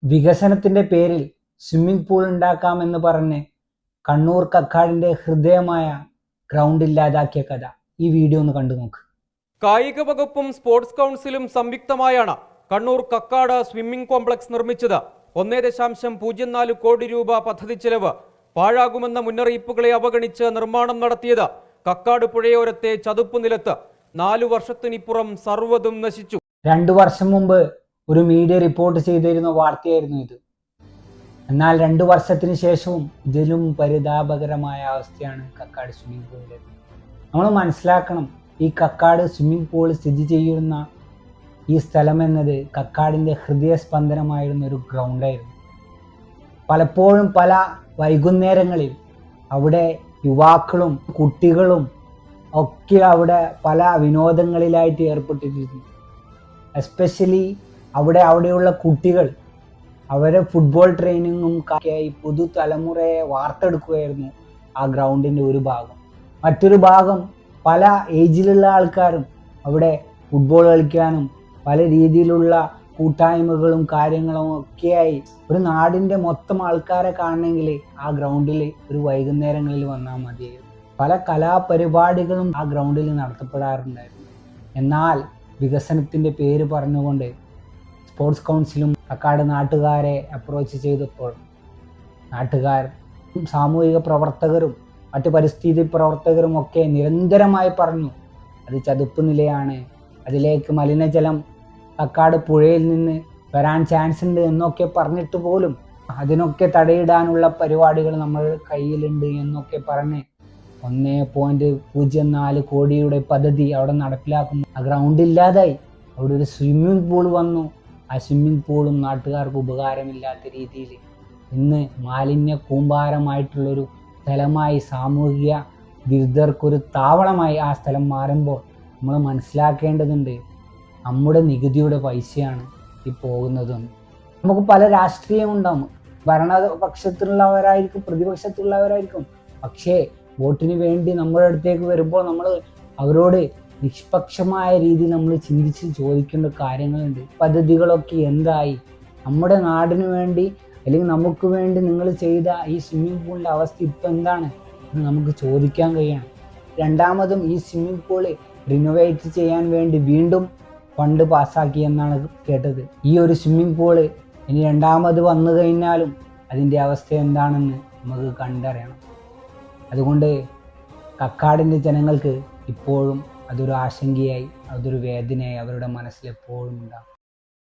വികസനത്തിന്റെ പേരിൽ swimming pool ഉണ്ടാക്കാമെന്ന് പറഞ്ഞ് കണ്ണൂർ കക്കാടിന്റെ ഹൃദയമായ ഗ്രൗണ്ട് ഇല്ലാതാക്കിയ കഥ ഈ വീഡിയോ ഒന്ന് കണ്ടു നോക്ക്. കായിക വകുപ്പും സ്പോർട്സ് കൗൺസിലും സംയുക്തമായാണ് കണ്ണൂർ കക്കാട് സ്വിമ്മിംഗ് കോംപ്ലക്സ് നിർമ്മിച്ചത്. 1.04 കോടി രൂപ പദ്ധതി ചെലവ്. പാഴാകുമെന്ന മുന്നറിയിപ്പുകളെ അവഗണിച്ച് നിർമ്മാണം നടത്തിയത്. കക്കാട് പുഴയോരത്തെ ചതുപ്പ് നിലത്ത് 4 വർഷത്തിനിപ്പുറം സർവ്വതും നശിച്ചു. 2 വർഷം മുമ്പ് ഒരു മീഡിയ റിപ്പോർട്ട് ചെയ്തിരുന്ന വാർത്തയായിരുന്നു ഇത്. എന്നാൽ 2 വർഷത്തിന് ശേഷവും ഇതിലും പരിതാപകരമായ അവസ്ഥയാണ് കക്കാട് സ്വിമ്മിംഗ് പൂളിൽ. നമ്മൾ മനസ്സിലാക്കണം, ഈ കക്കാട് സ്വിമ്മിംഗ് പൂൾ സ്ഥിതി ചെയ്യുന്ന ഈ സ്ഥലം എന്നത് കക്കാടിൻ്റെ ഹൃദയസ്പന്ദനമായിരുന്ന ഒരു ഗ്രൗണ്ടായിരുന്നു. പലപ്പോഴും പല വൈകുന്നേരങ്ങളിൽ അവിടെ യുവാക്കളും കുട്ടികളും ഒക്കെ അവിടെ പല വിനോദങ്ങളിലായിട്ട് ഏർപ്പെട്ടിരുന്നു. എസ്പെഷ്യലി അവിടെയുള്ള കുട്ടികൾ അവരെ ഫുട്ബോൾ ട്രെയിനിങ്ങും ഒക്കെയായി പുതുതലമുറയെ വാർത്തെടുക്കുകയായിരുന്നു ആ ഗ്രൗണ്ടിൻ്റെ ഒരു ഭാഗം. മറ്റൊരു ഭാഗം പല ഏജിലുള്ള ആൾക്കാരും അവിടെ ഫുട്ബോൾ കളിക്കാനും പല രീതിയിലുള്ള കൂട്ടായ്മകളും കാര്യങ്ങളും ഒക്കെയായി ഒരു നാടിൻ്റെ മൊത്തം ആൾക്കാരെ കാണണമെങ്കിൽ ആ ഗ്രൗണ്ടിൽ ഒരു വൈകുന്നേരങ്ങളിൽ വന്നാൽ മതിയായിരുന്നു. പല കലാപരിപാടികളും ആ ഗ്രൗണ്ടിൽ നടത്തപ്പെടാറുണ്ടായിരുന്നു. എന്നാൽ വികസനത്തിൻ്റെ പേര് പറഞ്ഞുകൊണ്ട് സ്പോർട്സ് കൗൺസിലും കക്കാട് നാട്ടുകാരെ അപ്രോച്ച് ചെയ്തപ്പോൾ നാട്ടുകാർ, സാമൂഹിക പ്രവർത്തകരും മറ്റു പരിസ്ഥിതി പ്രവർത്തകരും ഒക്കെ നിരന്തരമായി പറഞ്ഞു അത് ചതുപ്പ് നിലയാണ്, അതിലേക്ക് മലിനജലം കക്കാട് പുഴയിൽ നിന്ന് വരാൻ ചാൻസ് ഉണ്ട് എന്നൊക്കെ പറഞ്ഞിട്ട് പോലും അതിനൊക്കെ തടയിടാനുള്ള പരിപാടികൾ നമ്മൾ കയ്യിലുണ്ട് എന്നൊക്കെ പറഞ്ഞ് 1.04 കോടിയുടെ പദ്ധതി അവിടെ നടപ്പിലാക്കുന്നു. ആ ഗ്രൗണ്ട് ഇല്ലാതായി. അവിടെ ഒരു സ്വിമ്മിംഗ് പൂൾ വന്നു. ആ സ്വിമ്മിംഗ് പൂളും നാട്ടുകാർക്ക് ഉപകാരമില്ലാത്ത രീതിയിൽ ഇന്ന് മാലിന്യ കൂമ്പാരമായിട്ടുള്ളൊരു സ്ഥലമായി, സാമൂഹിക വിരുദ്ധർക്കൊരു താവളമായി ആ സ്ഥലം മാറുമ്പോൾ നമ്മൾ മനസ്സിലാക്കേണ്ടതുണ്ട്, നമ്മുടെ നികുതിയുടെ പൈസയാണ് ഈ പോകുന്നതെന്ന്. നമുക്ക് പല രാഷ്ട്രീയം ഉണ്ടാവും, ഭരണപക്ഷത്തുള്ളവരായിരിക്കും പ്രതിപക്ഷത്തുള്ളവരായിരിക്കും. പക്ഷേ വോട്ടിന് വേണ്ടി നമ്മുടെ അടുത്തേക്ക് വരുമ്പോൾ നമ്മൾ അവരോട് നിഷ്പക്ഷമായ രീതിയിൽ നമ്മൾ ചിന്തിച്ച് ചോദിക്കേണ്ട കാര്യങ്ങളുണ്ട്. പദ്ധതികളൊക്കെ എന്തായി? നമ്മുടെ നാടിന് വേണ്ടി അല്ലെങ്കിൽ നമുക്ക് വേണ്ടി നിങ്ങൾ ചെയ്ത ഈ സ്വിമ്മിംഗ് പൂളിൻ്റെ അവസ്ഥ ഇപ്പം എന്താണ് എന്ന് നമുക്ക് ചോദിക്കാൻ കഴിയണം. രണ്ടാമതും ഈ സ്വിമ്മിംഗ് പൂള് റിനോവേറ്റ് ചെയ്യാൻ വേണ്ടി വീണ്ടും ഫണ്ട് പാസ്സാക്കി എന്നാണ് കേട്ടത്. ഈ ഒരു സ്വിമ്മിംഗ് പൂള് ഇനി രണ്ടാമത് വന്നു കഴിഞ്ഞാലും അതിൻ്റെ അവസ്ഥ എന്താണെന്ന് നമുക്ക് കണ്ടറിയണം. അതുകൊണ്ട് കക്കാടിൻ്റെ ജനങ്ങൾക്ക് ഇപ്പോഴും അതൊരു ആശങ്കയായി, അതൊരു വേദനയായി അവരുടെ മനസ്സിൽ എപ്പോഴും ഉണ്ടാകും.